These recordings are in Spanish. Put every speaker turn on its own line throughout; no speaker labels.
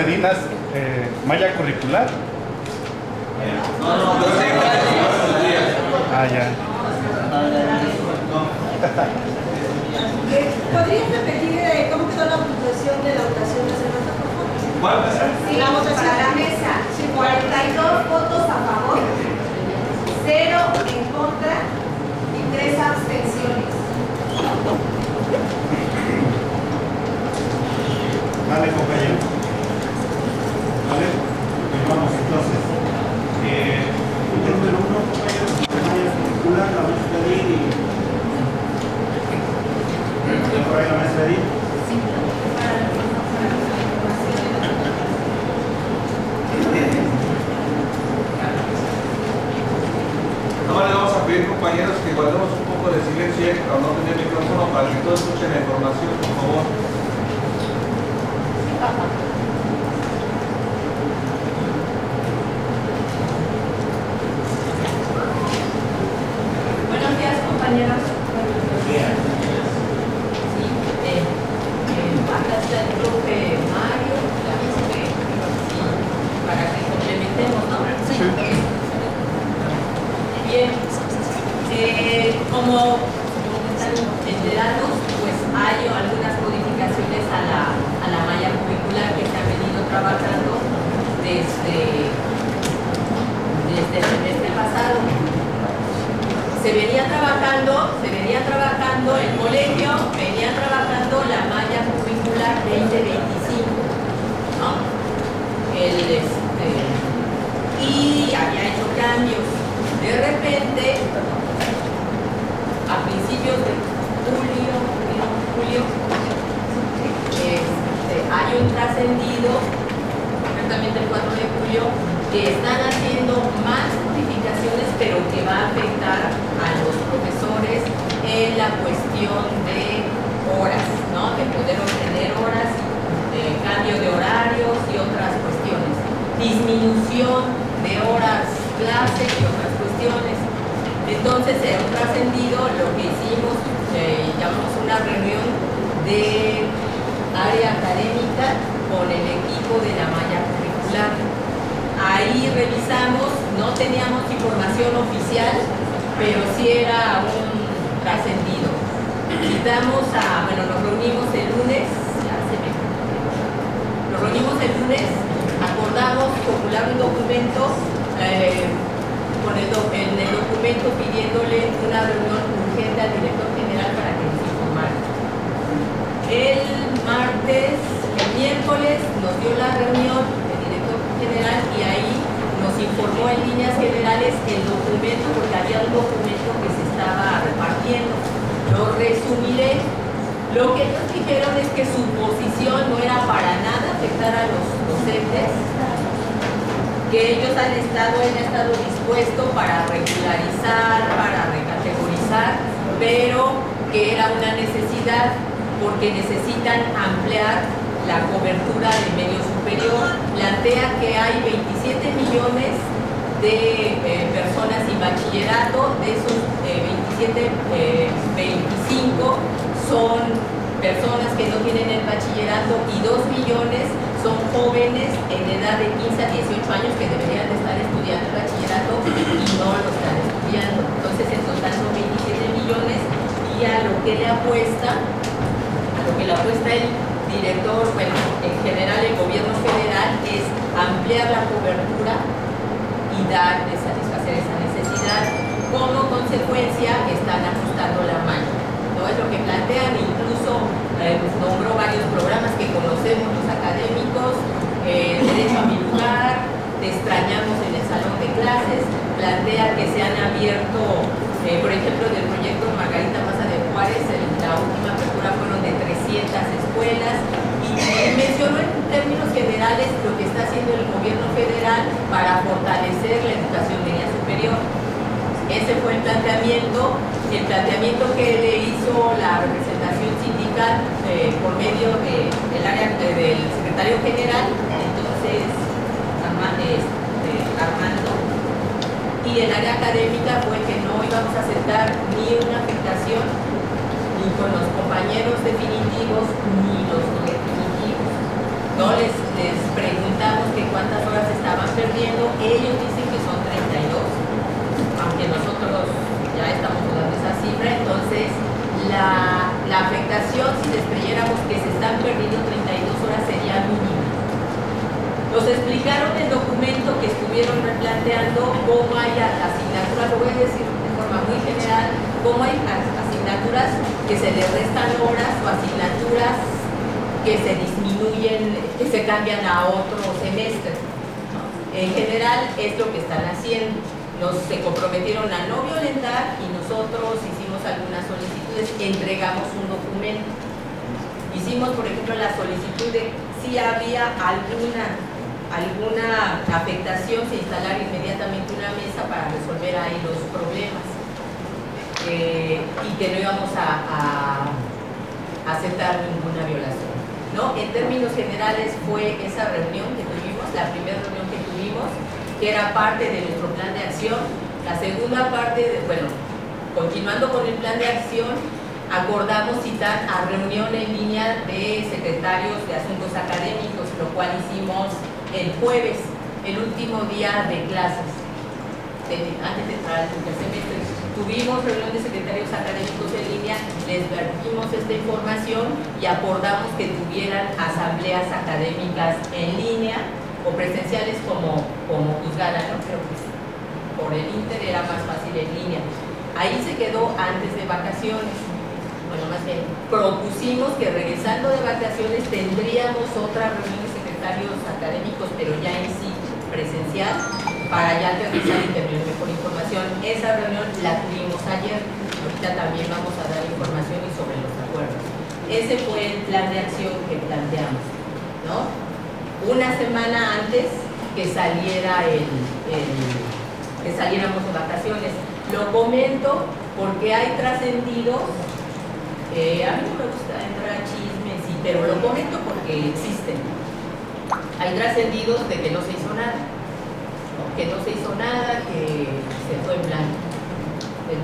Medinas, malla curricular.
No, yo sé.
Ah, ya.
¿Podrías repetir cómo quedó la votación de la votación de semana, por favor?
¿Cuál?
Sí, la votación
para la mesa. 42 votos a favor, 0 en contra y 3 abstenciones.
Vale, compañero. Vale, pues vamos entonces. Punto número 1, compañeros, malla curricular, la vamos a pedir y... ¿Por ahí la vamos a pedir?
Sí,
Ahora le vamos a pedir, compañeros, que guardemos un poco de silencio para no tener micrófono, para que todos escuchen la información, por favor.
buenos días, compañeros.
Bien.
Sí, acá está el profe Mario, ya ves que sí, para que complementemos, ¿no? Sí. Bien, como están enterados, pues hay algunas modificaciones a la malla curricular que se han venido trabajando desde el semestre pasado. Se venía trabajando el colegio, venía trabajando la malla curricular 2025, ¿no? Y había hecho cambios. De repente, a principios de julio, hay un trascendido, concretamente el 4 de julio, que están haciendo más modificaciones, pero que va a afectar a los profesores en la cuestión de horas, ¿no? De poder obtener horas, cambio de horarios y otras cuestiones, disminución de horas clase y otras cuestiones. Entonces, en un trascendido, lo que hicimos, llamamos una reunión de área académica con el equipo de la malla curricular. Ahí revisamos, no teníamos información oficial, pero sí era un trascendido. Nos reunimos el lunes, acordamos formular un documento, en el documento pidiéndole una reunión urgente al director general para que nos informara. El miércoles nos dio la reunión el director general y ahí nos informó en líneas generales el documento, porque había un documento que se estaba repartiendo. Lo resumiré. Lo que ellos dijeron es que su posición no era para nada afectar a los docentes, que ellos han estado dispuestos para regularizar, para recategorizar, pero que era una necesidad porque necesitan ampliar la cobertura del medio superior. Plantea que hay 27 millones de personas sin bachillerato, de esos 25 son personas que no tienen el bachillerato y 2 millones son jóvenes en edad de 15 a 18 años que deberían de estar estudiando el bachillerato y no lo están estudiando. Entonces, en total son 27 millones y a lo que le apuesta el director, bueno, en general el gobierno federal, es ampliar la cobertura y satisfacer esa necesidad. Como consecuencia, están ajustando la malla. ¿No? Es lo que plantean, incluso nombró varios programas que conocemos los académicos, Derecho a mi lugar, Te extrañamos en el salón de clases, plantea que se han abierto, por ejemplo, del proyecto Margarita Maza de Juárez, la última apertura fueron de 300 escuelas, y mencionó en términos generales lo que está haciendo el gobierno federal para fortalecer la educación media superior. Ese fue el planteamiento que le hizo la representación sindical por medio del área del secretario general, entonces Armando, y el área académica fue que no íbamos a aceptar ni una afectación ni con los compañeros definitivos ni los no definitivos. No No les preguntamos que cuántas horas estaban perdiendo, ellos dicen que son 32, aunque nosotros ya estamos dando esa cifra. Entonces la afectación, si les creyéramos que se están perdiendo 32 horas, sería mínima. Nos explicaron el documento que estuvieron replanteando cómo hay asignaturas, lo voy a decir de forma muy general, cómo hay asignaturas que se les restan horas o asignaturas que se disminuyen, que se cambian a otro semestre. En general es lo que están haciendo. Se comprometieron a no violentar y nosotros hicimos algunas solicitudes, entregamos un documento. Hicimos, por ejemplo, la solicitud de si había alguna afectación, se instalara inmediatamente una mesa para resolver ahí los problemas y que no íbamos a aceptar ninguna violación, ¿no? En términos generales fue esa reunión que tuvimos, la primera reunión que tuvimos, que era parte de nuestro plan de acción. La segunda parte, continuando con el plan de acción, acordamos citar a reunión en línea de secretarios de asuntos académicos, lo cual hicimos el jueves, el último día de clases, antes de entrar al semestre. Tuvimos reunión de secretarios académicos en línea, les vertimos esta información y acordamos que tuvieran asambleas académicas en línea o presenciales como juzgaran, ¿no? Pero pues, por el Inter era más fácil en línea. Ahí se quedó antes de vacaciones. Bueno, más bien, propusimos que regresando de vacaciones tendríamos otra reunión de secretarios académicos, pero ya en sí presencial, para ya aterrizar y tener mejor información. Esa reunión la tuvimos ayer, ahorita también vamos a dar información y sobre los acuerdos. Ese fue el plan de acción que planteamos, ¿no? Una semana antes que saliera que saliéramos de vacaciones. Lo comento porque hay trascendidos, a mí no me gusta entrar a chismes, sí, pero lo comento porque existen. Hay trascendidos de que no se hizo nada, ¿no? Que no se hizo nada, que se fue en blanco.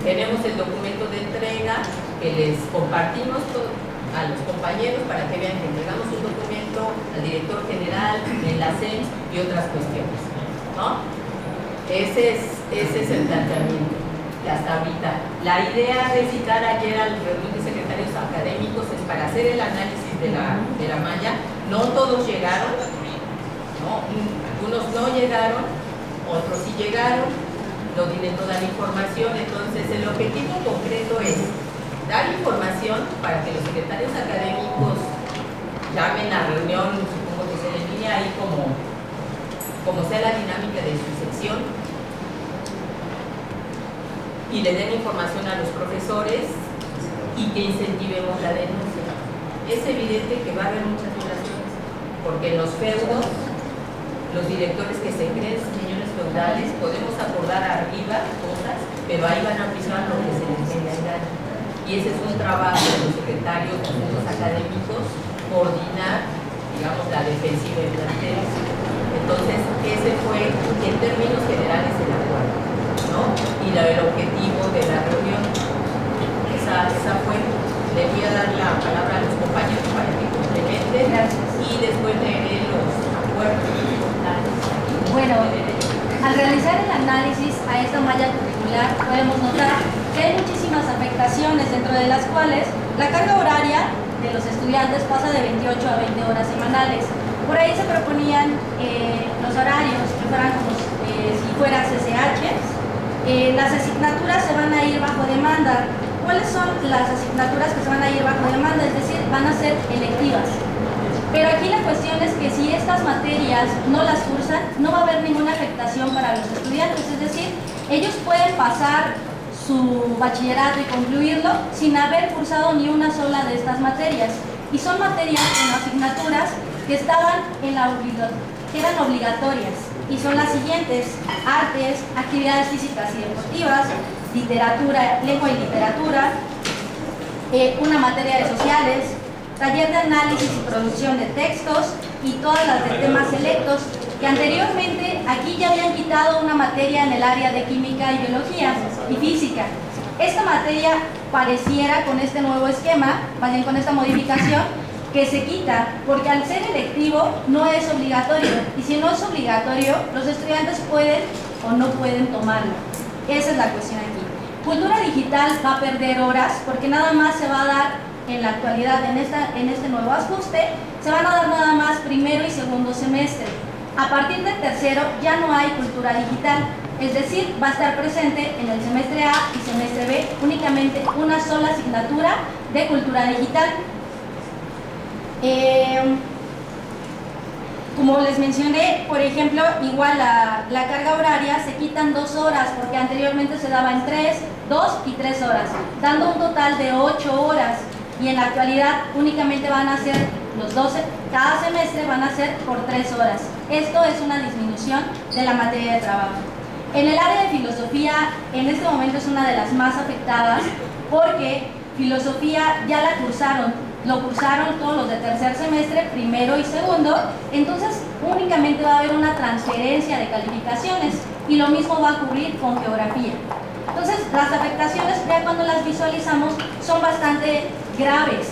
Tenemos el documento de entrega que les compartimos a los compañeros para que vean que entregamos un documento al director general, en la CENS y otras cuestiones, ¿no? Ese es el planteamiento hasta ahorita. La idea de citar ayer al reunión de secretarios académicos es para hacer el análisis de la malla. No todos llegaron, ¿no? Algunos no llegaron, otros sí llegaron, no tienen toda la información. Entonces el objetivo concreto es dar información para que los secretarios académicos llamen a reunión, supongo que sea en línea, ahí como sea la dinámica de su sección, y le den información a los profesores y que incentivemos la denuncia. Es evidente que va a haber muchas violaciones, porque en los feudos, los directores que se creen señores feudales, podemos acordar arriba cosas, pero ahí van a aplicar lo que se les dé la gana. Y ese es un trabajo de los secretarios de asuntos académicos, coordinar, digamos, la defensiva de planteles. Entonces, ese fue, en términos generales, el acuerdo, ¿no? Y el objetivo de la reunión. Esa fue. Le voy a dar la palabra a los compañeros para que complementen.
Gracias.
Y después leeré los acuerdos importantes.
Bueno, al realizar el análisis a esta malla curricular podemos notar que hay muchísimas afectaciones, dentro de las cuales la carga horaria de los estudiantes pasa de 28 a 20 horas semanales. Por ahí se proponían los horarios que fueran como si fuera CCH. Las asignaturas se van a ir bajo demanda. ¿Cuáles son las asignaturas que se van a ir bajo demanda? Es decir, van a ser electivas. Pero aquí la cuestión es que si estas materias no las cursan, no va a haber ninguna afectación para los estudiantes. Es decir, ellos pueden pasar su bachillerato y concluirlo sin haber cursado ni una sola de estas materias. Y son materias en asignaturas que estaban que eran obligatorias. Y son las siguientes: artes, actividades físicas y deportivas, literatura, lengua y literatura, una materia de sociales, taller de análisis y producción de textos y todas las de temas selectos, que anteriormente aquí ya habían quitado una materia en el área de química y biología y física. Esta materia pareciera, con este nuevo esquema, más bien con esta modificación, que se quita, porque al ser electivo no es obligatorio, y si no es obligatorio, los estudiantes pueden o no pueden tomarlo. Esa es la cuestión aquí. Cultura digital va a perder horas, porque nada más se va a dar en la actualidad, en este nuevo ajuste, se van a dar nada más primero y segundo semestre. A partir del tercero ya no hay cultura digital, es decir, va a estar presente en el semestre A y semestre B únicamente una sola asignatura de cultura digital. Como les mencioné, por ejemplo, igual la carga horaria se quitan 2 horas, porque anteriormente se daba en 3, 2 y 3 horas, dando un total de 8 horas. Y en la actualidad únicamente van a ser los 12, cada semestre van a ser por 3 horas. Esto es una disminución de la materia de trabajo. En el área de filosofía, en este momento es una de las más afectadas, porque filosofía ya la cursaron, lo cursaron todos los de tercer semestre, primero y segundo, entonces únicamente va a haber una transferencia de calificaciones, y lo mismo va a ocurrir con geografía. Entonces, las afectaciones, ya cuando las visualizamos, son bastante graves,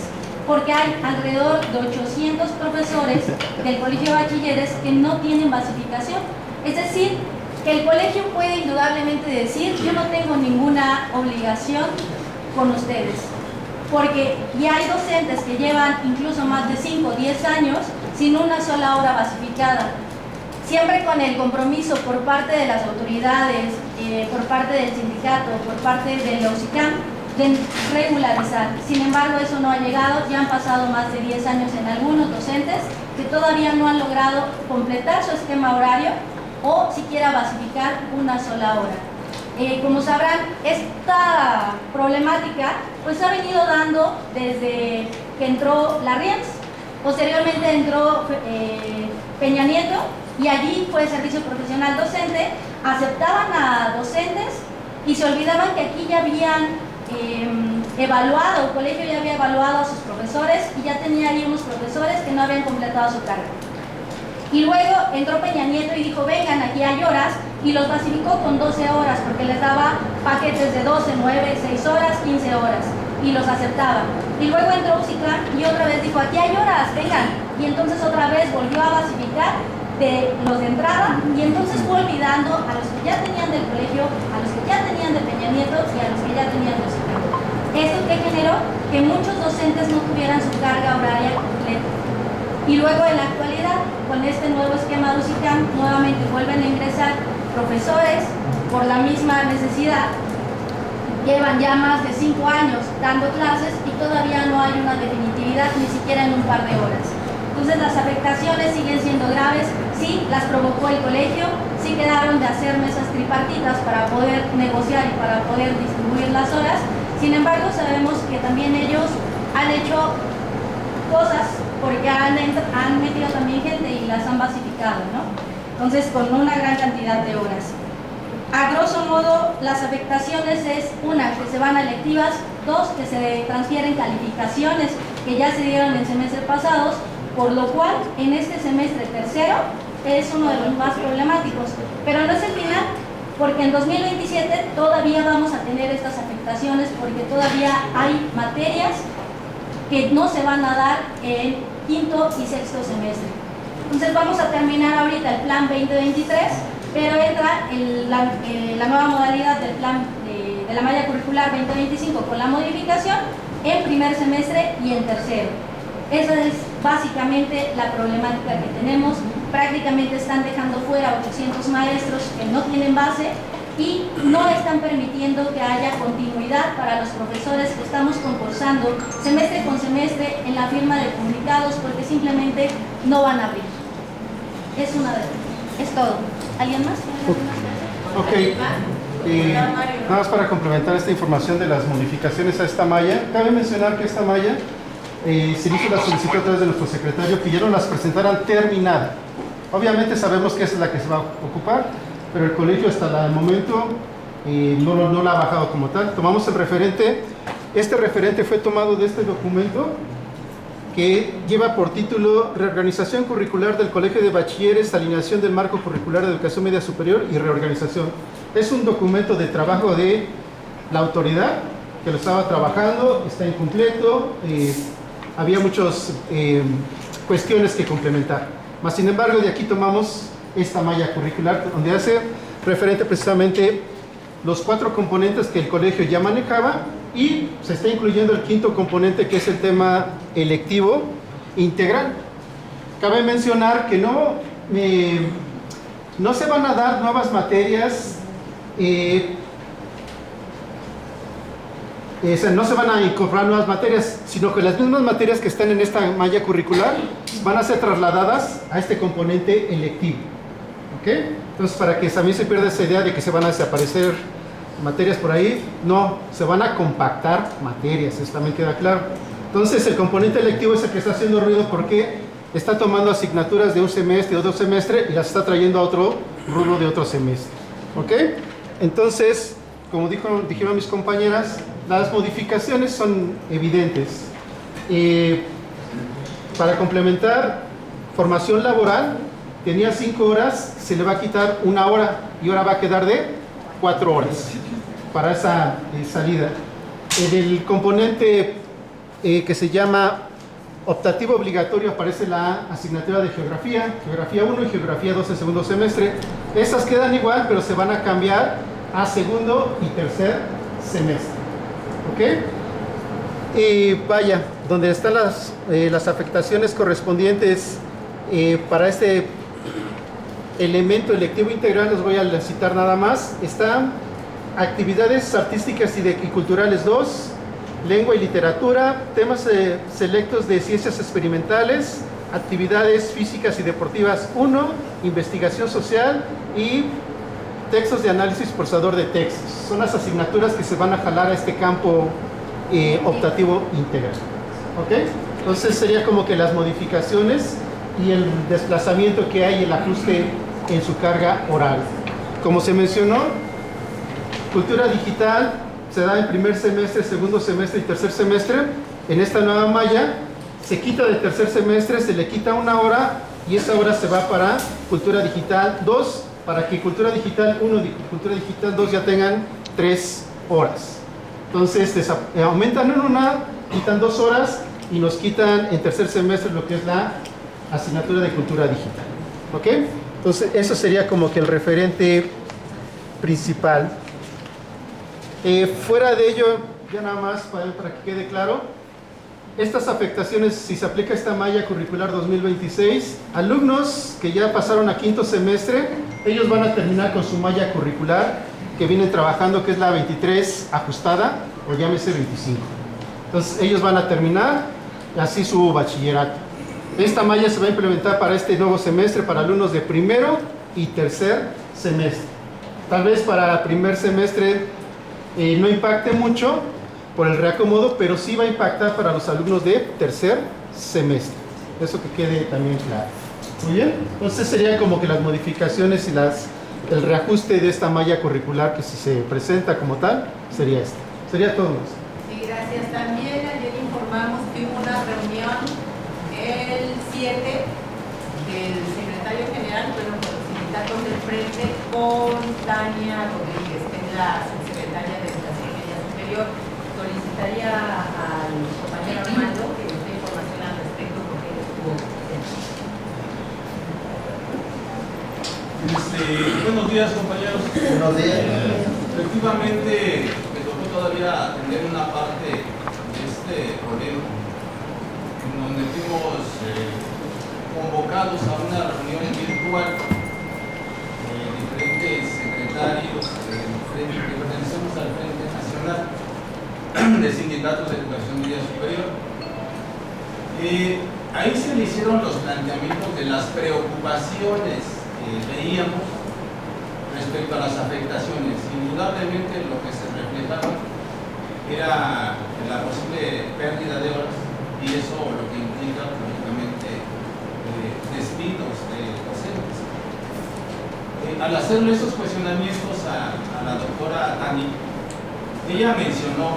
porque hay alrededor de 800 profesores del Colegio de Bachilleres que no tienen basificación. Es decir, que el colegio puede indudablemente decir: yo no tengo ninguna obligación con ustedes, porque ya hay docentes que llevan incluso más de 5 o 10 años sin una sola hora basificada, siempre con el compromiso por parte de las autoridades, por parte del sindicato, por parte de la UCICAM, de regularizar. Sin embargo, eso no ha llegado, ya han pasado más de 10 años en algunos docentes que todavía no han logrado completar su esquema horario o siquiera basificar una sola hora. Como sabrán, esta problemática pues ha venido dando desde que entró la RIEMS, posteriormente entró Peña Nieto, y allí fue servicio profesional docente, aceptaban a docentes y se olvidaban que aquí ya habían evaluado, el colegio ya había evaluado a sus profesores y ya tenía ahí unos profesores que no habían completado su carga. Y luego entró Peña Nieto y dijo: vengan, aquí hay horas, y los basificó con 12 horas, porque les daba paquetes de 12, 9, 6 horas, 15 horas, y los aceptaba. Y luego entró UCICAM y otra vez dijo: aquí hay horas, vengan, y entonces otra vez volvió a basificar de los de entrada, y entonces fue olvidando a los que ya tenían del colegio, a los que ya tenían de Peña Nieto y a los que ya tenían de UCICAM. Esto que generó que muchos docentes no tuvieran su carga horaria completa. Y luego en la actualidad, con este nuevo esquema de UCICAM, nuevamente vuelven a ingresar profesores por la misma necesidad. Llevan ya más de 5 años dando clases y todavía no hay una definitividad, ni siquiera en un par de horas. Entonces las afectaciones siguen siendo graves. Sí, las provocó el colegio, sí quedaron de hacer mesas tripartitas para poder negociar y para poder distribuir las horas. Sin embargo, sabemos que también ellos han hecho cosas porque han metido también gente y las han basificado, ¿no? Entonces, con una gran cantidad de horas. A grosso modo, las afectaciones es: una, que se van a electivas; dos, que se transfieren calificaciones que ya se dieron en semestres pasados, por lo cual en este semestre tercero es uno de los más problemáticos. Pero no es el final, porque en 2027 todavía vamos a tener estas afectaciones, porque todavía hay materias que no se van a dar en quinto y sexto semestre. Entonces vamos a terminar ahorita el plan 2023, pero entra la nueva modalidad del plan de la malla curricular 2025 con la modificación en primer semestre y en tercero. Esa es básicamente la problemática que tenemos. Prácticamente están dejando fuera 800 maestros que no tienen base y no están permitiendo que haya continuidad para los profesores que estamos concursando semestre con semestre en la firma de comunicados, porque simplemente no van a abrir. Es todo. ¿Alguien más?
Ok. Nada más para complementar esta información de las modificaciones a esta malla, cabe mencionar que esta malla se hizo la solicitud a través de nuestro secretario que ya no las presentaran terminada. Obviamente sabemos que esa es la que se va a ocupar, pero el colegio hasta el momento no la ha bajado como tal. Tomamos el referente. Este referente fue tomado de este documento que lleva por título Reorganización curricular del Colegio de Bachilleres, alineación del marco curricular de educación media superior y reorganización. Es un documento de trabajo de la autoridad que lo estaba trabajando, está incompleto, había muchas cuestiones que complementar. Mas, sin embargo, de aquí tomamos esta malla curricular, donde hace referente precisamente los 4 componentes que el colegio ya manejaba, y se está incluyendo el 5º componente, que es el tema electivo integral. Cabe mencionar que no se van a dar nuevas materias, no se van a incorporar nuevas materias, sino que las mismas materias que están en esta malla curricular van a ser trasladadas a este componente electivo. ¿Ok? Entonces, para que también se pierda esa idea de que se van a desaparecer materias por ahí, no, se van a compactar materias, eso también queda claro. Entonces, el componente electivo es el que está haciendo ruido porque está tomando asignaturas de un semestre o 2 semestres y las está trayendo a otro rubro de otro semestre. ¿Ok? Entonces, como dijeron mis compañeras, las modificaciones son evidentes. Para complementar, formación laboral, tenía 5 horas, se le va a quitar 1 hora y ahora va a quedar de 4 horas para esa salida. En el componente que se llama optativo obligatorio aparece la asignatura de geografía 1 y geografía 2 en segundo semestre. Estas quedan igual, pero se van a cambiar a segundo y tercer semestre. ¿Ok? Y vaya, donde están las afectaciones correspondientes para este elemento electivo integral, los voy a citar nada más. Están actividades artísticas y culturales 2, lengua y literatura, temas selectos de ciencias experimentales, actividades físicas y deportivas 1, investigación social y textos de análisis procesador de textos. Son las asignaturas que se van a jalar a este campo optativo integral. ¿Ok? Entonces sería como que las modificaciones y el desplazamiento que hay, el ajuste en su carga horaria. Como se mencionó, cultura digital se da en primer semestre, segundo semestre y tercer semestre. En esta nueva malla se quita de tercer semestre, se le quita 1 hora y esa hora se va para cultura digital 2, para que cultura digital 1 y cultura digital 2 ya tengan 3 horas. Entonces aumentan en 1, quitan 2 horas y nos quitan en tercer semestre lo que es la asignatura de cultura digital. ¿Ok? Entonces eso sería como que el referente principal. Fuera de ello, ya nada más para que quede claro, estas afectaciones, si se aplica esta malla curricular 2026, alumnos que ya pasaron a 5º semestre, ellos van a terminar con su malla curricular que vienen trabajando, que es la 23 ajustada, o llámese 25. Entonces ellos van a terminar así su bachillerato. Esta malla se va a implementar para este nuevo semestre para alumnos de primero y tercer semestre. Tal vez para primer semestre no impacte mucho por el reacomodo, pero sí va a impactar para los alumnos de tercer semestre. Eso que quede también claro. Muy bien, entonces serían como que las modificaciones y el reajuste de esta malla curricular que si se presenta como tal, sería esta. Sería todo.
Sí, gracias. También ayer informamos que hubo una reunión el 7 del secretario general, bueno, con los sindicatos del frente, con Tania Rodríguez, que es la subsecretaria de Educación Media Superior. Solicitaría al compañero Armando que nos dé información al respecto porque él estuvo presente.
Buenos días, compañeros.
Buenos días.
Efectivamente, me tocó todavía atender una parte de este problema, en donde fuimos convocados a una reunión virtual de diferentes secretarios que pertenecemos al Frente Nacional de Sindicatos de Educación Media Superior. Ahí se le hicieron los planteamientos de las preocupaciones que veíamos respecto a las afectaciones. Indudablemente lo que se reflejaba era la posible pérdida de horas y eso lo que implica lógicamente despidos de docentes. Al hacerle esos cuestionamientos a la doctora Tani, ella mencionó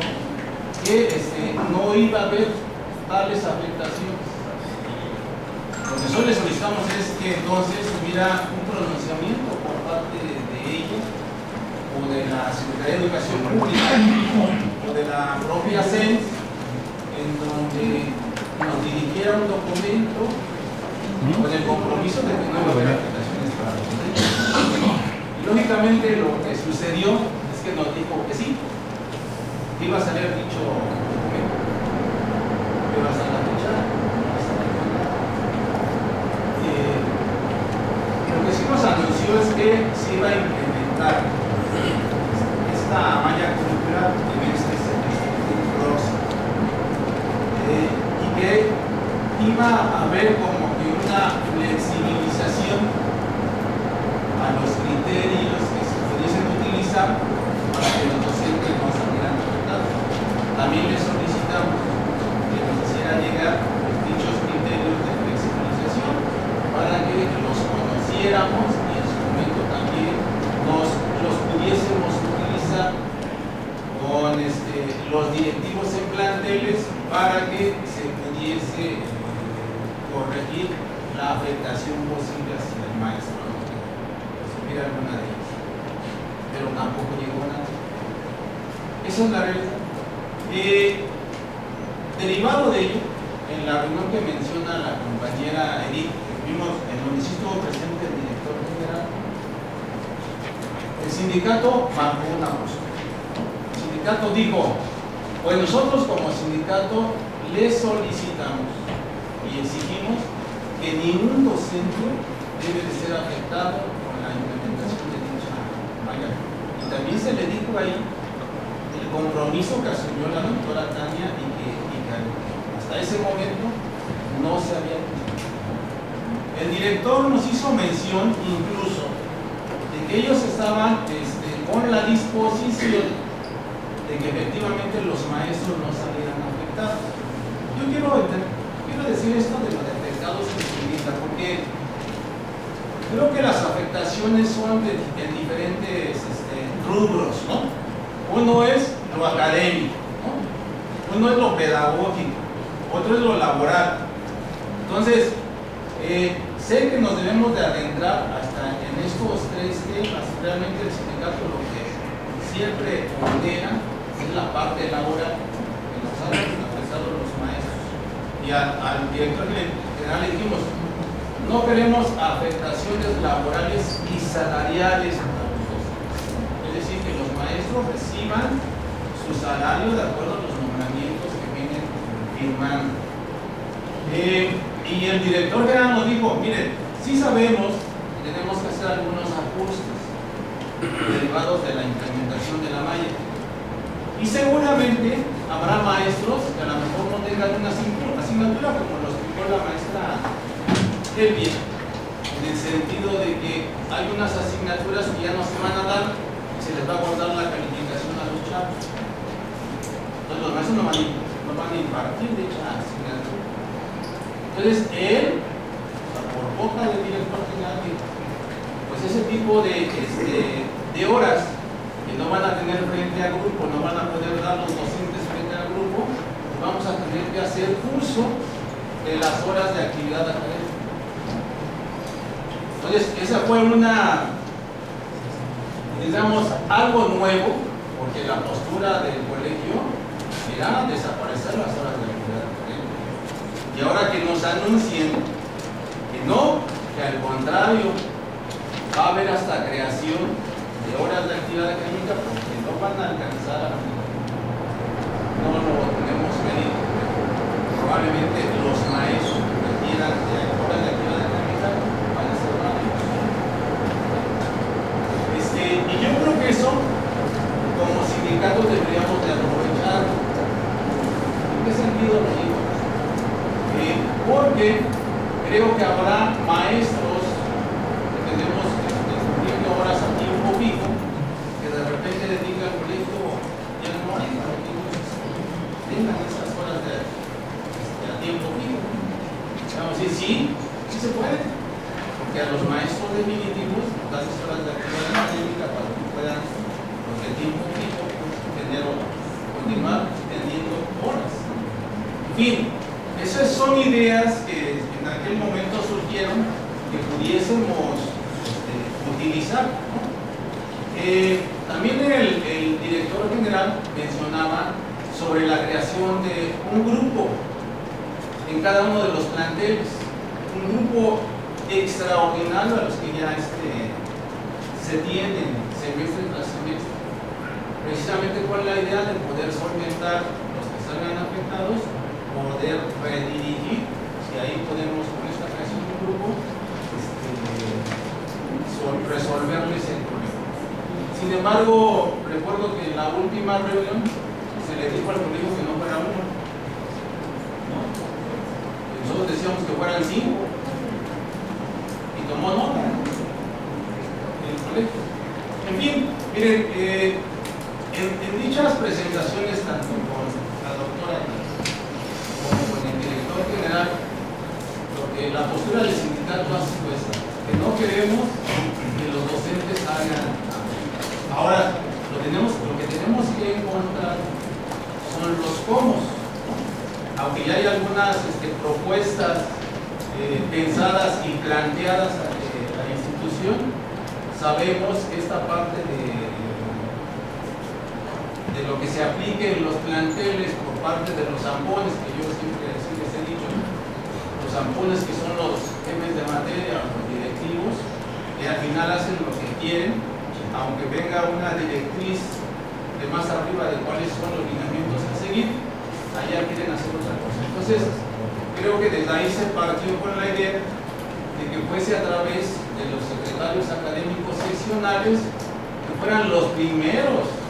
que no iba a haber tales afectaciones. Lo que nosotros le solicitamos es que entonces hubiera un pronunciamiento por parte de ella o de la Secretaría de Educación Pública o de la propia CENS, en donde nos dirigiera un documento con el compromiso de que no iba a haber afectaciones para los derechos. Y lógicamente lo que sucedió es que nos dijo que sí, que iba a salir dicho documento, que iba a estar la fecha. Lo que sí nos anunció es que se iba a implementar esta malla curricular en este semestre próximo, y que iba a haber como que una flexibilización a los criterios que se pudiesen utilizar para que los docentes no salieran afectados. También les solicitamos que nos hiciera llegar dichos criterios de flexibilización para que los conociéramos y en su momento también los pudiésemos utilizar con los directivos en planteles para que se pudiese corregir la afectación posible hacia el maestro, ¿no? Si hubiera alguna de ellas, pero tampoco llegó nada. Esa es la realidad. Derivado de ello, en la reunión que menciona la compañera Edith, que vimos en donde sí estuvo presente el director general, el sindicato marcó una postura. El sindicato dijo: pues nosotros como sindicato le solicitamos y exigimos que ningún docente debe de ser afectado con la implementación de dicha malla. Y también se le dijo ahí el compromiso que asumió la doctora Tania y que hasta ese momento no se había cumplido. El director nos hizo mención incluso de que ellos estaban con la disposición de que efectivamente los maestros no salieran afectados. Yo quiero decir esto de los afectados en su lista, porque creo que las afectaciones son en diferentes rubros, ¿no? Uno es lo académico, ¿no? Uno es lo pedagógico, otro es lo laboral. Entonces, sé que nos debemos de adentrar hasta en estos tres temas. Realmente el sindicato lo que siempre pondera es la parte laboral, que nos han afectado los maestros. Y al director general le dijimos: no queremos afectaciones laborales y salariales a los docentes. Es decir, que los maestros reciban su salario de acuerdo a los nombramientos que vienen firmando. Y el director general nos dijo: miren, sí sabemos que tenemos que hacer algunos ajustes derivados de la implementación de la malla. Y seguramente habrá maestros que a lo mejor no tengan una asignatura como lo explicó la maestra Elvia, en el sentido de que hay unas asignaturas que ya no se van a dar y se les va a guardar la calificación a los chavos. Entonces los maestros no van a impartir dicha asignatura. Entonces él, por boca del director general, pues ese tipo de horas que no van a tener frente al grupo, no van a poder dar los docentes frente al grupo, pues vamos a tener que hacer uso de las horas de actividad académica. Entonces, esa fue digamos, algo nuevo, porque la postura del colegio era desaparecer las horas de actividad académica. Y ahora que nos anuncien que no, que al contrario, va a haber hasta creación de horas de actividad académica porque no van a alcanzar no lo tenemos medido. Probablemente los maestros que requieran de horas de actividad académica van a ser varios. Y yo creo que eso, como sindicatos, deberíamos de aprovechar. ¿En qué sentido lo digo? Porque creo que habrá maestros que tenemos cumpliendo horas a tiempo fijo, que de repente les diga al colegio: ya no hay para que ellos tengan esas horas a tiempo fijo. Vamos a decir: sí se puede, porque a los maestros definitivos dan esas horas de actividad académica para que puedan, los de tiempo fijo, continuar teniendo horas. En fin, esas son ideas que en aquel momento surgieron que pudiésemos utilizar, ¿no? También el director general mencionaba sobre la creación de un grupo en cada uno de los planteles. Un grupo extraordinario a los que ya se tienen semestre tras semestre. Precisamente con la idea de poder solventar los que salgan afectados, poder redirigir, si ahí podemos con esta creación de un grupo, resolverles el problema. Sin embargo, recuerdo que en la última reunión se le dijo al colegio que no fuera uno, ¿no? Nosotros decíamos que fueran 5 y tomó nota el colegio. En fin, miren, en dichas presentaciones, tanto con la doctora como con el director general, la postura del sindicato ha sido esta, que no queremos que los docentes hagan. Ahora, lo que tenemos que encontrar son los cómo. Aunque ya hay algunas propuestas pensadas y planteadas a la institución, sabemos que esta parte de lo que se aplique en los planteles por parte de los zampones, que yo siempre les he dicho, los zampones que son los jefes de materia, los directivos, que al final hacen lo que quieren, aunque venga una directriz de más arriba de cuáles son los lineamientos a seguir, allá quieren hacer otra cosa. Entonces, creo que desde ahí se partió con la idea de que fuese a través de los secretarios académicos seccionales, que fueran los primeros,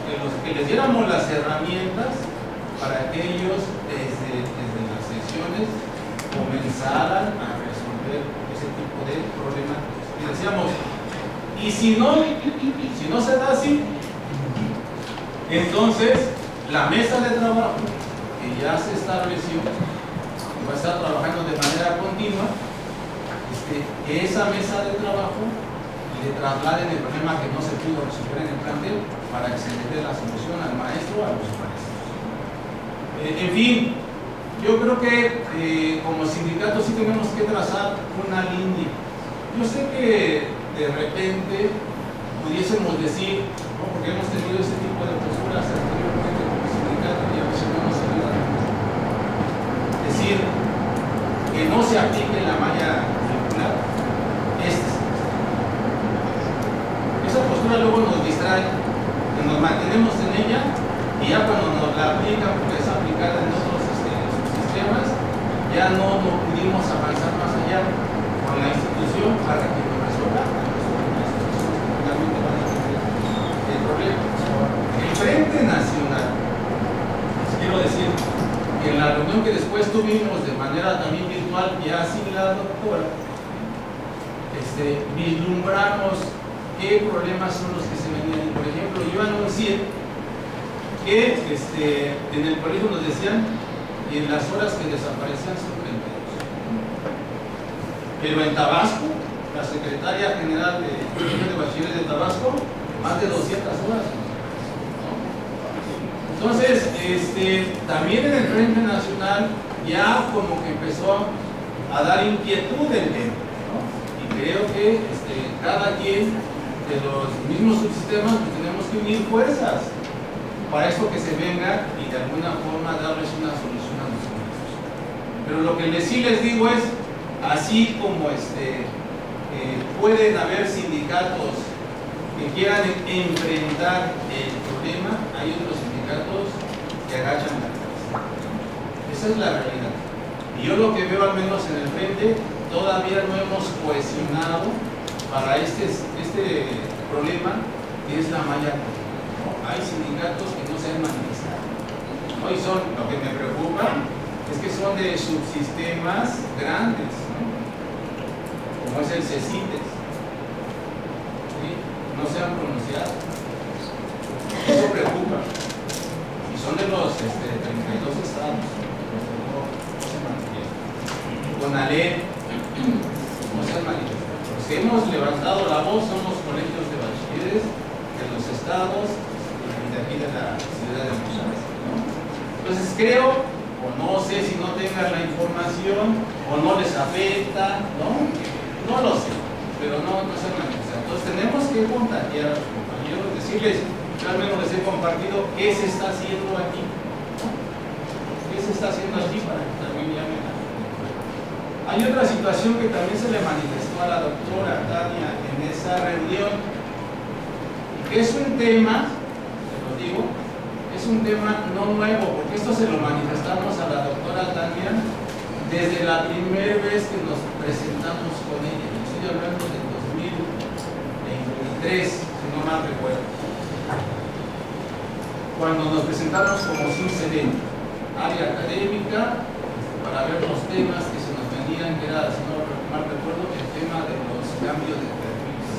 que les diéramos las herramientas para que ellos desde las sesiones comenzaran a resolver ese tipo de problemas. Y decíamos, y si no se da así, entonces la mesa de trabajo que ya se estableció, que va a estar trabajando de manera continua, que esa mesa de trabajo le trasladen el problema que no se pudo resolver en el plantel para que se le dé la solución al maestro o a los maestros. En fin, yo creo que como sindicato sí tenemos que trazar una línea. Yo sé que de repente pudiésemos decir, ¿no? Porque hemos tenido ese tipo de posturas anteriormente como sindicato y a veces no nos ayuda, decir que no se aplique la malla curricular. Esa postura luego nos distrae, que nos mantenemos en ella y ya cuando nos la aplican, porque es aplicada en otros sistemas, ya no pudimos avanzar más allá con la institución para que nos resuelva realmente van a tener el problema. El Frente Nacional, les quiero decir que en la reunión que después tuvimos de manera también virtual, ya sin la doctora, vislumbramos qué problemas son los que se venían. Por ejemplo, yo anuncié que en el colegio nos decían que en las horas que desaparecían son 32. Pero en Tabasco, la secretaria general de Bachilleres de Tabasco, más de 200 horas. ¿No? Entonces, también en el Frente Nacional ya como que empezó a dar inquietud el tema, ¿no? Y creo que cada quien de los mismos subsistemas pues tenemos que unir fuerzas para esto que se venga y de alguna forma darles una solución a los maestros. Pero lo que sí les digo es, así como pueden haber sindicatos que quieran enfrentar el problema, hay otros sindicatos que agachan la cabeza. Esa es la realidad. Y yo lo que veo al menos en el frente, todavía no hemos cohesionado para este problema que es la malla curricular, ¿no? Hay sindicatos que no se han manifestado, ¿no? Y lo que me preocupa es que son de subsistemas grandes, ¿no? Como es el CECITES, ¿sí? No se han pronunciado. Eso preocupa. Y son de los 32 estados, no se manifiestan. CONALEP no se han manifestado. Los que hemos levantado la voz son los colegios de bachilleres de los estados y de aquí de la ciudad de Monterrey, ¿no? Entonces creo, o no sé si no tengan la información, o no les afecta, ¿no? No lo sé, pero no se manifiesta. Entonces tenemos que contagiar a los compañeros, decirles, yo al menos les he compartido qué se está haciendo aquí, ¿no? ¿Qué se está haciendo aquí para que también llamen a Hay otra situación que también se le manifestó a la doctora Tania en esa reunión, que es un tema, te lo digo, es un tema no nuevo, porque esto se lo manifestamos a la doctora Tania desde la primera vez que nos presentamos con ella. Estoy hablando del 2023, si no mal recuerdo. Cuando nos presentamos como SINCEDEN, área académica, para ver los temas que se nos venían, que era, si no mal recuerdo, el tema de los cambios de perfiles.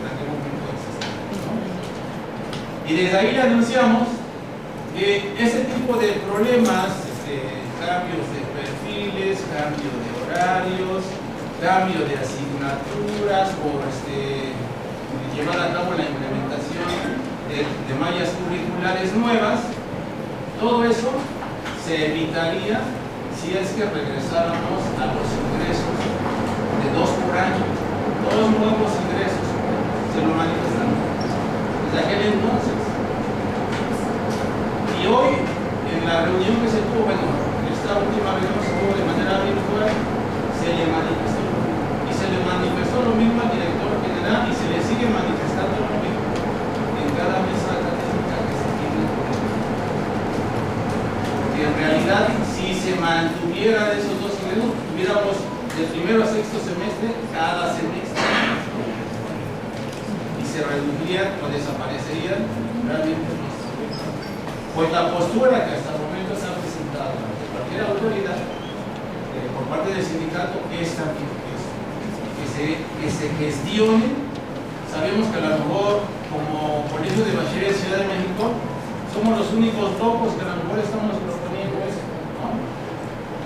En aquel momento existía, ¿no? Y desde ahí le anunciamos que ese tipo de problemas, cambios de perfiles, cambio de horarios, cambio de asignaturas por llevar a cabo la implementación de mallas curriculares nuevas, todo eso se evitaría si es que regresáramos a los ingresos de 2 por año, 2 nuevos ingresos, se lo manifestamos desde aquel entonces. Y hoy, en la reunión que se tuvo, bueno, en esta última reunión se tuvo de manera virtual, se le manifestó lo mismo. Y se le manifestó lo mismo al director general y se le sigue manifestando lo mismo en cada mesa académica que se tiene. Porque en realidad, si se mantuviera esos 2 ingresos, tuviéramos de primero a sexto semestre cada semestre. Y se reducirían o desaparecerían realmente los. Pues la postura que hasta el momento se ha presentado ante cualquier autoridad por parte del sindicato es también que se gestione. Sabemos que a lo mejor como Colegio de Bachilleres Ciudad de México somos los únicos locos que a lo mejor estamos proponiendo eso, ¿no?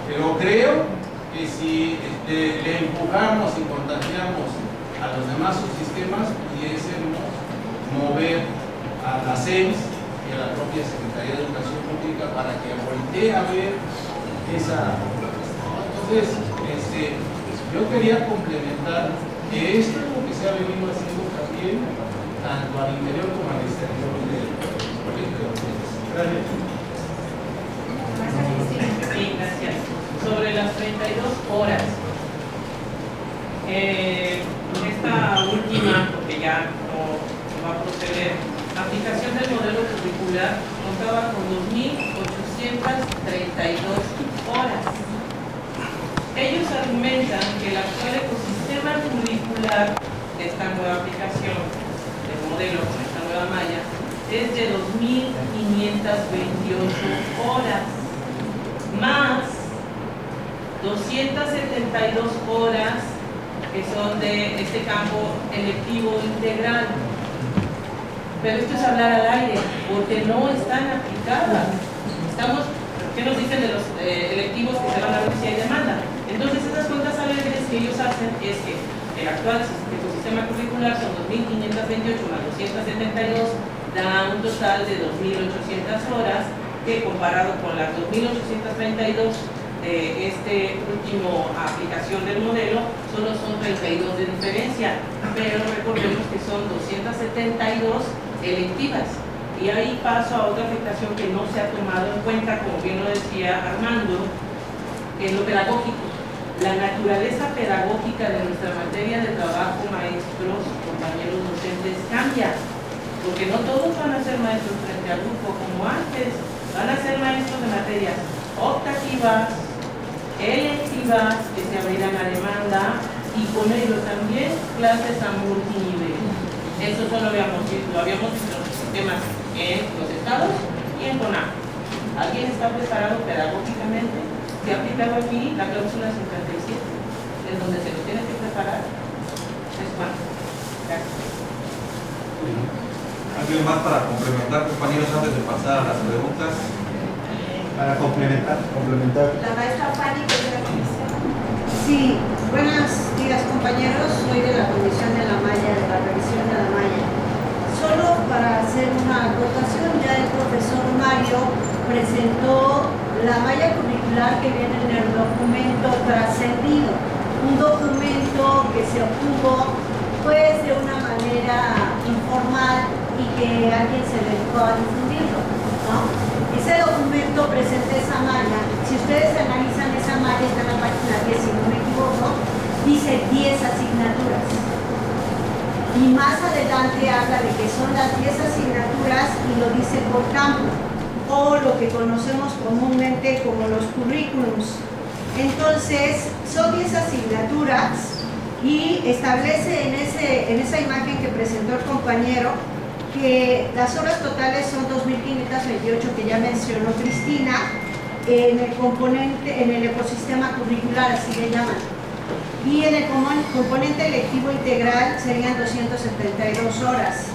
Pero creo que si le empujamos y contagiamos a los demás subsistemas, pudiésemos mover a las SEMS y a la propia Secretaría de Educación Pública para que voltee a ver esa propuesta. Entonces, yo quería complementar que esto es lo que se ha venido haciendo también, tanto al interior como al exterior del proyecto de ustedes. Gracias.
Sí, gracias. Sobre las 32 horas. Esta última, porque ya no va a proceder, aplicación del modelo curricular contaba con 2.832 horas. Ellos argumentan que el actual ecosistema curricular de esta nueva aplicación, del modelo con esta nueva malla, es de 2.528 horas, más 272 horas que son de este campo electivo integral. Pero esto es hablar al aire, porque no están aplicadas. ¿Qué nos dicen de los electivos que se van a ver si hay demanda? Entonces, esas cuentas alegres que ellos hacen es que el actual ecosistema curricular son 2.528 más 272, da un total de 2.800 horas, que comparado con las 2.832 de este último aplicación del modelo, solo son 32 de diferencia, pero recordemos que son 272 electivas. Y ahí paso a otra afectación que no se ha tomado en cuenta, como bien lo decía Armando, en lo pedagógico. La naturaleza pedagógica de nuestra materia de trabajo, maestros, compañeros docentes, cambia, porque no todos van a ser maestros frente al grupo como antes, van a ser maestros de materias optativas, electivas, que se abrirán a demanda, y con ello también clases a multinivel. Eso solo lo habíamos visto en los sistemas en los estados y en CONAP. ¿Alguien está preparado pedagógicamente? Se ha aplicado aquí la cláusula 57, en donde se lo tiene que preparar. Es cuánto. Gracias.
¿Alguien más para complementar, compañeros, antes de pasar a las preguntas?
Para complementar.
La maestra Fanny, de la comisión. Sí, buenos días compañeros, soy de la comisión de la malla, de la revisión de la malla. Solo para hacer una acotación, ya el profesor Mario presentó la malla curricular que viene en el documento trascendido, un documento que se obtuvo pues de una manera informal y que alguien se dedicó a difundirlo, ¿no? Ese documento presenta esa malla. Si ustedes analizan esa malla, está en la página 10, si no me equivoco, equivoco, dice 10 asignaturas. Y más adelante habla de que son las 10 asignaturas y lo dice por campo, o lo que conocemos comúnmente como los currículums. Entonces, son 10 asignaturas y establece en esa imagen que presentó el compañero que las horas totales son 2.528, que ya mencionó Cristina, en el componente, en el ecosistema curricular, así le llaman. Y en el componente electivo integral serían 272 horas.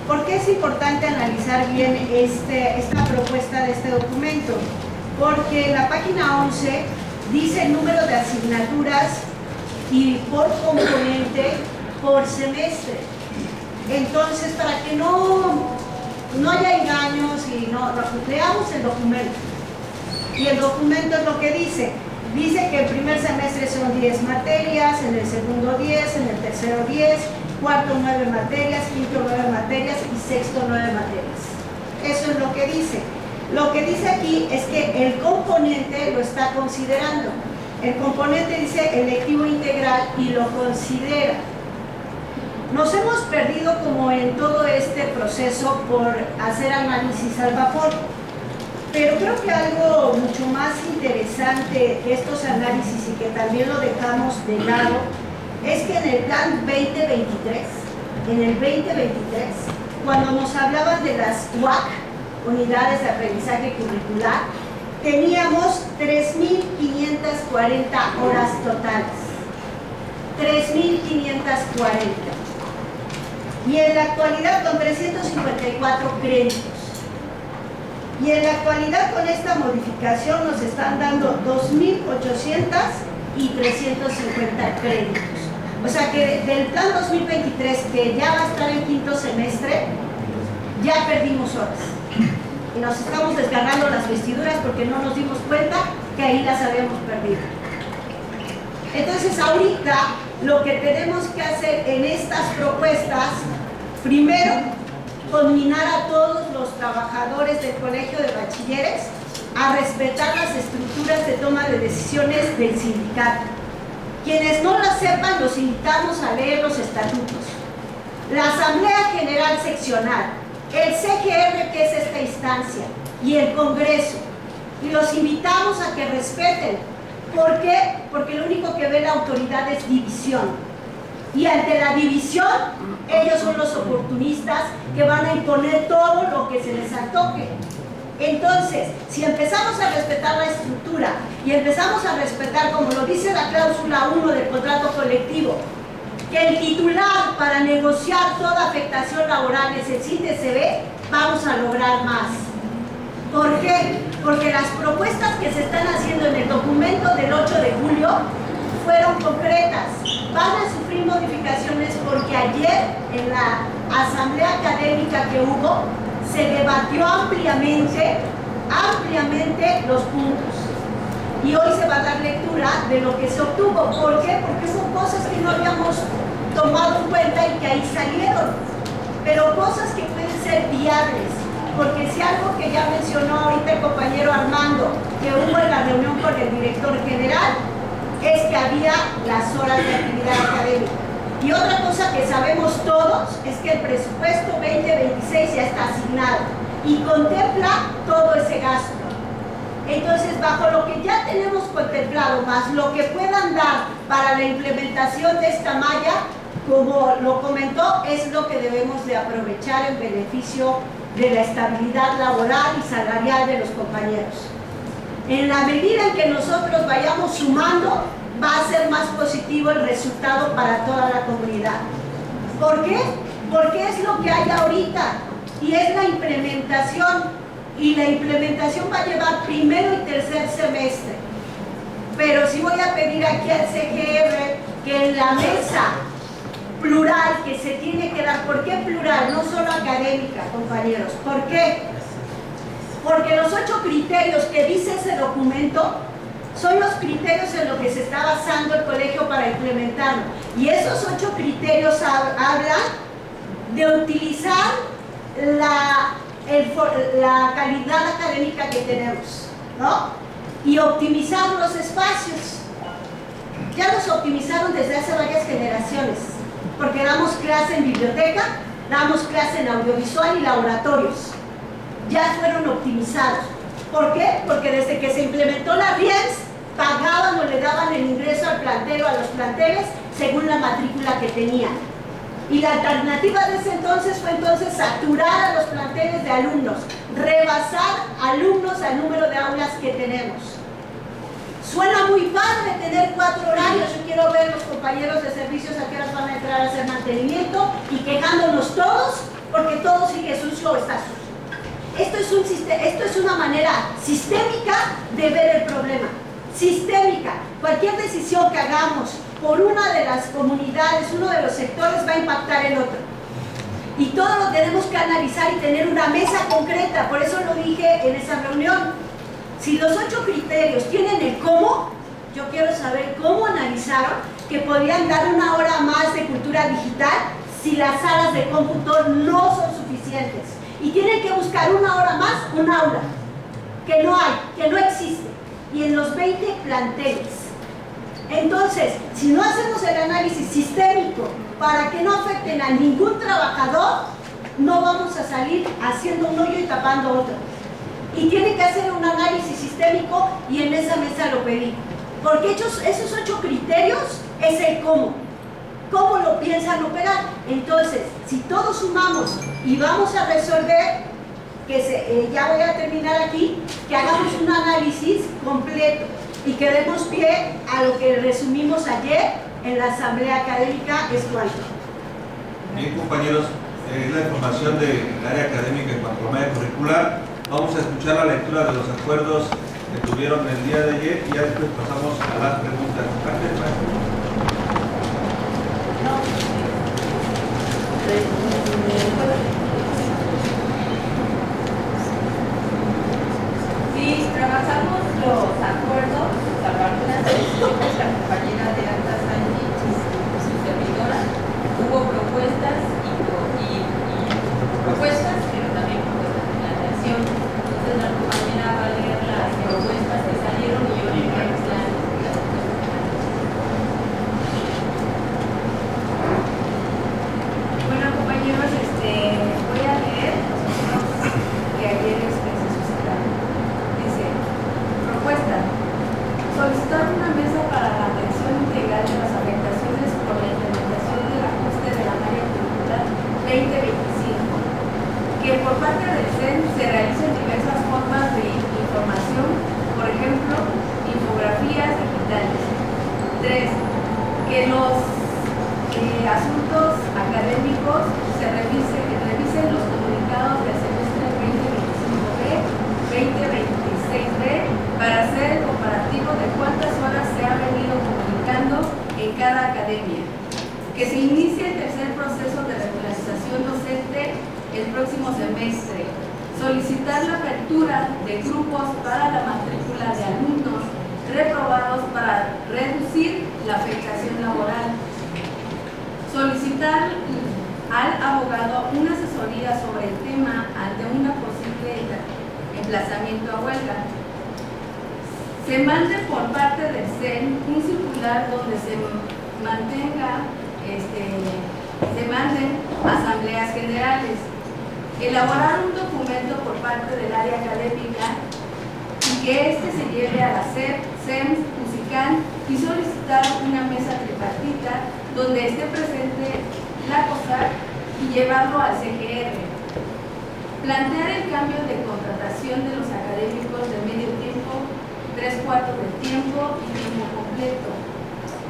¿Por qué es importante analizar bien esta propuesta de este documento? Porque en la página 11 dice el número de asignaturas y por componente por semestre. Entonces, para que no haya engaños y leamos el documento. Y el documento es lo que dice. Dice que el primer semestre son 10 materias, en el segundo 10, en el tercero 10, cuarto 9 materias, quinto 9 materias y sexto 9 materias. Eso es lo que dice. Lo que dice aquí es que el componente lo está considerando. El componente dice electivo integral y lo considera. Nos hemos perdido como en todo este proceso por hacer análisis al vapor. Pero creo que algo mucho más interesante de estos análisis y que también lo dejamos de lado es que en el plan 2023, cuando nos hablaban de las UAC, unidades de aprendizaje curricular, teníamos 3.540 horas totales. 3.540. Y en la actualidad con 354 créditos. Y en la actualidad con esta modificación nos están dando 2.800 y 350 créditos. O sea que del plan 2023, que ya va a estar en quinto semestre, ya perdimos horas. Y nos estamos desgarrando las vestiduras porque no nos dimos cuenta que ahí las habíamos perdido. Entonces ahorita lo que tenemos que hacer en estas propuestas, primero, conminar a todos los trabajadores del Colegio de Bachilleres a respetar las estructuras de toma de decisiones del sindicato. Quienes no las sepan, los invitamos a leer los estatutos. La Asamblea General Seccional, el CGR, que es esta instancia, y el Congreso. Y los invitamos a que respeten. ¿Por qué? Porque lo único que ve la autoridad es división. Y ante la división, ellos son los oportunistas que van a imponer todo lo que se les antoje. Entonces, si empezamos a respetar la estructura y empezamos a respetar, como lo dice la cláusula 1 del contrato colectivo, que el titular para negociar toda afectación laboral es el CITESB, vamos a lograr más. ¿Por qué? Porque las propuestas que se están haciendo en el documento del 8 de julio fueron concretas. Van a sufrir modificaciones porque ayer en la asamblea académica que hubo se debatió ampliamente los puntos. Y hoy se va a dar lectura de lo que se obtuvo. ¿Por qué? Porque hubo cosas que no habíamos tomado en cuenta y que ahí salieron. Pero cosas que pueden ser viables. Porque si algo que ya mencionó ahorita el compañero Armando, que hubo en la reunión con el director general, es que había las horas de actividad académica. Y otra cosa que sabemos todos es que el presupuesto 2026 ya está asignado y contempla todo ese gasto. Entonces, bajo lo que ya tenemos contemplado, más lo que puedan dar para la implementación de esta malla, como lo comentó, es lo que debemos de aprovechar en beneficio de la estabilidad laboral y salarial de los compañeros. En la medida en que nosotros vayamos sumando, va a ser más positivo el resultado para toda la comunidad. ¿Por qué? Porque es lo que hay ahorita y es la implementación, y la implementación va a llevar primero y tercer semestre. Pero sí voy a pedir aquí al CGR que en la mesa plural que se tiene que dar, ¿por qué plural? No solo académica, compañeros. ¿Por qué? Porque los 8 criterios que dice ese documento son los criterios en los que se está basando el colegio para implementarlo. Y esos 8 criterios hablan de utilizar la calidad académica que tenemos, ¿no? Y optimizar los espacios. ya los optimizaron desde hace varias generaciones, porque damos clase en biblioteca, damos clase en audiovisual y laboratorios. Ya fueron optimizados. ¿Por qué? Porque desde que se implementó la RIENS, pagaban o le daban el ingreso al plantel o a los planteles según la matrícula que tenían. Y la alternativa de ese entonces fue saturar a los planteles de alumnos, rebasar alumnos al número de aulas que tenemos. Suena muy padre tener 4 horarios. Yo quiero ver los compañeros de servicios a qué horas van a entrar a hacer mantenimiento y quejándonos todos porque todo sigue sucio o está sucio. Esto es una manera sistémica de ver el problema. Sistémica. Cualquier decisión que hagamos por una de las comunidades, uno de los sectores, va a impactar el otro. Y todo lo tenemos que analizar y tener una mesa concreta. Por eso lo dije en esa reunión. Si los 8 criterios tienen el cómo, yo quiero saber cómo analizaron que podrían dar 1 hora más de cultura digital si las salas de cómputo no son suficientes. Y tienen que buscar 1 hora más un aula, que no hay, que no existe. Y en los 20 planteles. Entonces, si no hacemos el análisis sistémico para que no afecten a ningún trabajador, no vamos a salir haciendo un hoyo y tapando otro. Y tiene que hacer un análisis sistémico y en esa mesa lo pedí. Porque esos 8 criterios es el cómo. ¿Cómo lo piensan operar? Entonces, si todos sumamos y vamos a resolver, ya voy a terminar aquí, que hagamos un análisis completo y que demos pie a lo que resumimos ayer en la asamblea académica escolar.
Bien, compañeros, es la información del área académica en cuanto a malla curricular. Vamos a escuchar la lectura de los acuerdos que tuvieron el día de ayer y ya después pasamos a las preguntas.
Sí, trabajamos los acuerdos, algunas decisiones, la compañera de Alta Sánchez, su servidora, hubo propuestas y propuestas, pero también propuestas de planeación. Entonces la compañera va a leer las propuestas que salieron y yo le voy a mezclar las Bueno, compañeros, voy a leer que ayer se suscitaron. Dice, propuesta, solicitar una mesa para la atención integral de las afectaciones por la implementación del ajuste de la malla curricular 2025, que por parte del CEN se realicen diversas formas de información, por ejemplo, infografías digitales. 3. Que los asuntos académicos se revisen los comunicados del semestre 2025B, 2026B, para hacer el comparativo de cuántas horas se ha venido comunicando en cada academia. Que se inicie el tercer proceso de regularización docente el próximo semestre. Solicitar la apertura de grupos para la matrícula de alumnos reprobados para reducir la afectación laboral. Solicitar al abogado una asesoría sobre el tema ante una posible emplazamiento a huelga. Se mande por parte del CEN un circular donde se manden asambleas generales. Elaborar un documento por parte del área académica y que se lleve a la SEP, SEM, USICAN y solicitar una mesa tripartita donde esté presente la COSAC y llevarlo al CGR. Plantear el cambio de contratación de los académicos de medio tiempo, 3/4 del tiempo y tiempo completo.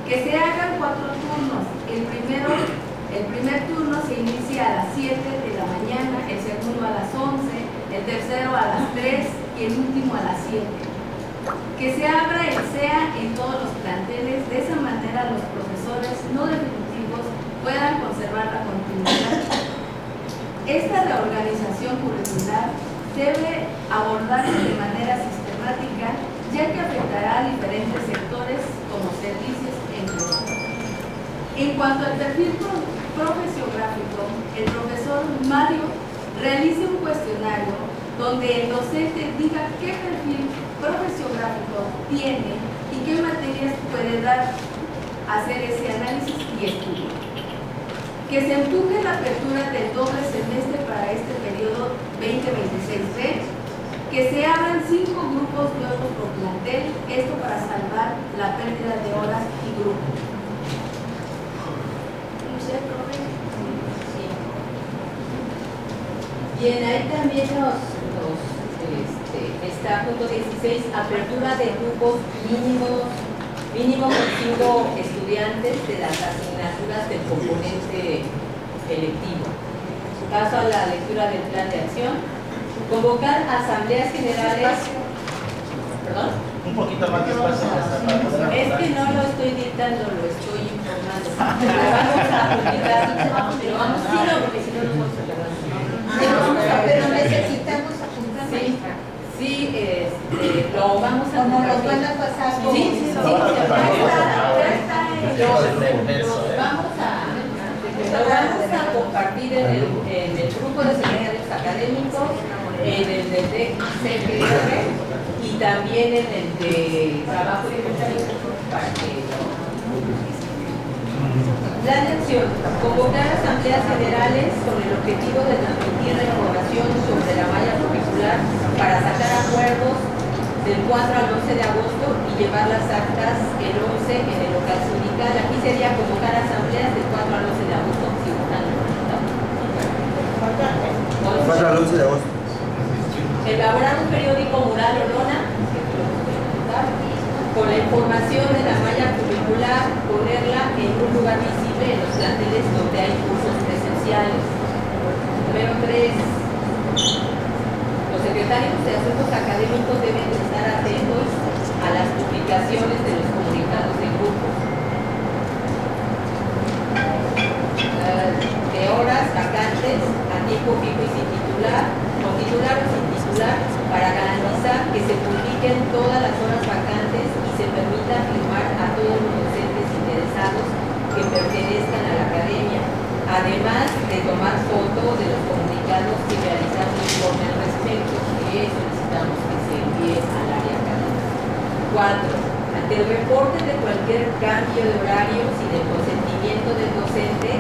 Que se hagan 4 turnos. El primer turno se inicia a las 7 de la mañana, el segundo a las 11, el tercero a las 3 y el último a las 7. Que se abra el SEA en todos los planteles, de esa manera los profesores no definitivos puedan conservar la continuidad. Esta reorganización curricular debe abordarse de manera sistemática, ya que afectará a diferentes sectores como servicios, entre otros. En cuanto al perfil profesiográfico, el profesor Mario realice un cuestionario donde el docente diga qué perfil profesiográfico tiene y qué materias puede dar hacer ese análisis y estudio. Que se empuje la apertura del doble semestre para este periodo 2026B, que se abran 5 grupos nuevos por plantel, esto para salvar la pérdida de horas y grupos. Bien, ahí también está punto 16, apertura de grupos mínimo con 5 estudiantes de las asignaturas del componente electivo. Paso a la lectura del plan de acción. Convocar asambleas generales. ¿Perdón?
Un poquito más despacio.
Es que no lo estoy dictando, lo estoy informando. Lo vamos a publicar, lo vamos a decir, porque si no nos vamos a quedar.
Pero necesitamos apuntar.
Sí, lo vamos a
Como los van a pasar.
Sí, lo vamos a compartir en el grupo de secretarios académicos, en el de CPR y también en el de trabajo de para que plan de acción, convocar asambleas generales con el objetivo de transmitir la información sobre la malla curricular para sacar acuerdos del 4 al 11 de agosto y llevar las actas el 11 en el local sindical. Aquí sería convocar asambleas del 4 al 11 de agosto, si están
4 al 11 de agosto.
Elaborar un periódico mural o lona con la información de la malla curricular, ponerla en un lugar visible en los planteles donde hay cursos presenciales. Número 3. Los secretarios de asuntos académicos deben estar atentos a las publicaciones de los comunicados de grupos. De horas vacantes a tiempo fijo y sin titular, con titular o sin titular, para garantizar que se publiquen todas las horas vacantes y se permita firmar a todos los docentes interesados que pertenezcan a la academia, además de tomar foto de los comunicados y realizar un informe al respecto, que solicitamos que se envíe al área académica. 4. Ante el reporte de cualquier cambio de horario sin el consentimiento del docente,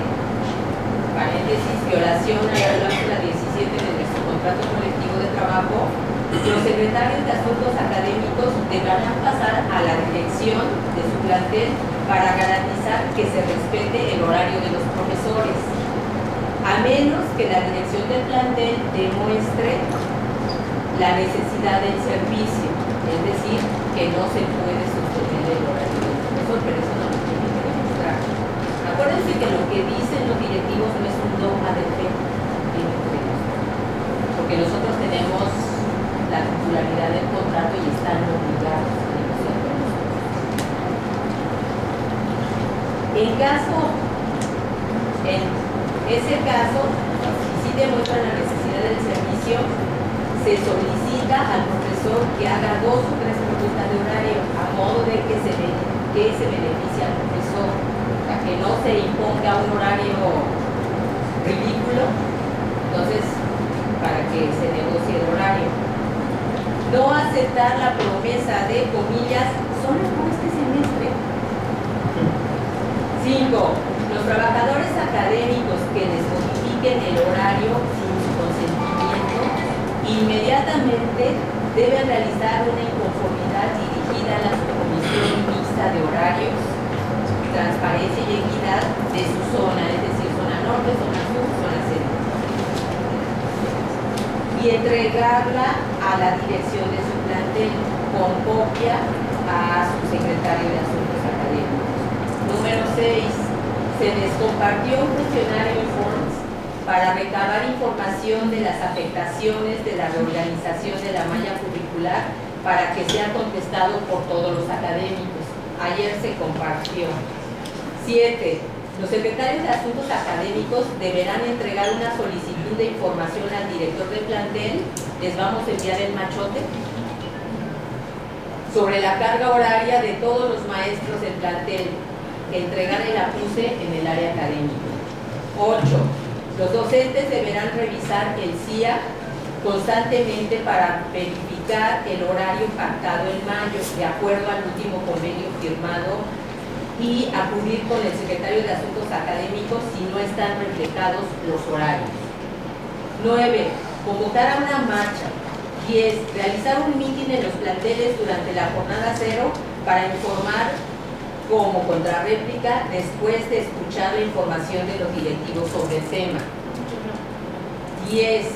paréntesis, violación a la cláusula 17 de nuestro contrato colectivo de trabajo, los secretarios de asuntos académicos deberán pasar a la dirección de su plantel para garantizar que se respete el horario de los profesores, a menos que la dirección del plantel demuestre la necesidad del servicio, es decir, que no se puede sostener el horario del profesor, pero eso no lo tiene que demostrar. Acuérdense que lo que dicen los directivos no es un dogma de fe, porque nosotros tenemos la titularidad del contrato y están obligados a negociar con nosotros. En ese caso, si demuestra la necesidad del servicio, se solicita al profesor que haga 2 o 3 propuestas de horario a modo de que se beneficie al profesor, para que no se imponga un horario ridículo, entonces para que se negocie el horario. No aceptar la promesa de, comillas, solo por este semestre. 5. Los trabajadores académicos que les modifiquen el horario sin su consentimiento, inmediatamente deben realizar una inconformidad dirigida a la Comisión Mixta de Horarios, Transparencia y Equidad de su zona, es decir, zona norte, zona sur, zona centro, y entregarla a la dirección de su plantel con copia a su secretario de Asuntos Académicos. Número 6. Se les compartió un cuestionario Informs para recabar información de las afectaciones de la reorganización de la malla curricular para que sea contestado por todos los académicos. Ayer se compartió. 7. Los secretarios de Asuntos Académicos deberán entregar una solicitud de información al director de plantel, les vamos a enviar el machote, sobre la carga horaria de todos los maestros del plantel, entregar el acuse en el área académica. 8. Los docentes deberán revisar el CIA constantemente para verificar el horario pactado en mayo, de acuerdo al último convenio firmado y acudir con el secretario de Asuntos Académicos si no están reflejados los horarios. 9. Convocar a una marcha. 10. Realizar un mitin en los planteles durante la jornada cero para informar como contrarréplica después de escuchar la información de los directivos sobre el tema. 10.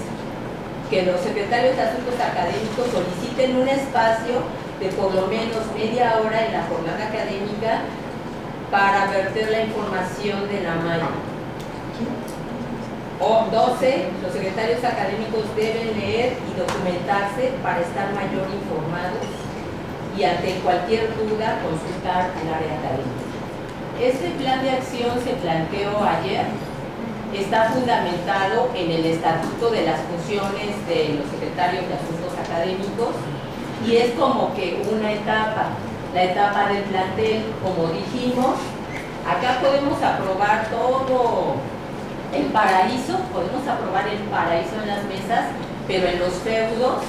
Que los secretarios de Asuntos Académicos soliciten un espacio de por lo menos media hora en la jornada académica para verter la información de la malla. 12. Los secretarios académicos deben leer y documentarse para estar mayor informados y ante cualquier duda consultar al área académica. Este plan de acción se planteó ayer, está fundamentado en el estatuto de las funciones de los secretarios de Asuntos Académicos y es como que una etapa, la etapa del plantel, como dijimos. Acá podemos aprobar todo el paraíso, podemos aprobar el paraíso en las mesas, pero en los feudos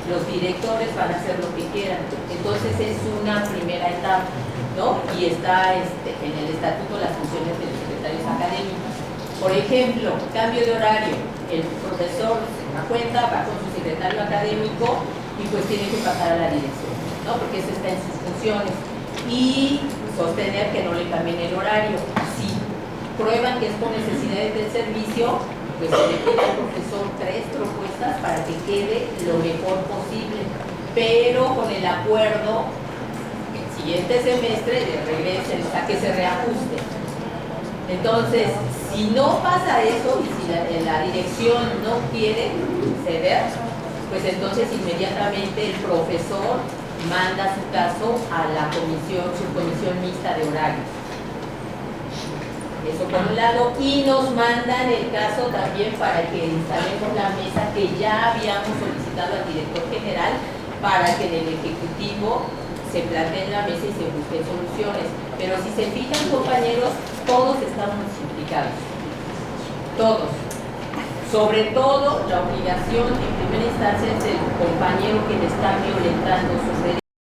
los directores van a hacer lo que quieran. Entonces es una primera etapa, ¿no? Y está en el estatuto las funciones de los secretarios académicos. Por ejemplo, cambio de horario. El profesor se da cuenta, va con su secretario académico y pues tiene que pasar a la dirección, ¿no? Porque eso está en sus funciones. Y sostener que no le cambien el horario. Si prueban que es por necesidades del servicio, pues se le pide al profesor 3 propuestas para que quede lo mejor posible, pero con el acuerdo el siguiente semestre de regresen, o sea, que se reajuste. Entonces, si no pasa eso y si la dirección no quiere ceder, pues entonces inmediatamente el profesor manda su caso a la subcomisión mixta de horarios. Eso por un lado, y nos mandan el caso también para que instalemos la mesa que ya habíamos solicitado al director general para que en el Ejecutivo se planteen la mesa y se busquen soluciones. Pero si se fijan, compañeros, todos estamos implicados. Todos. Sobre todo, la obligación en primera instancia es del compañero que le está violentando sus derechos.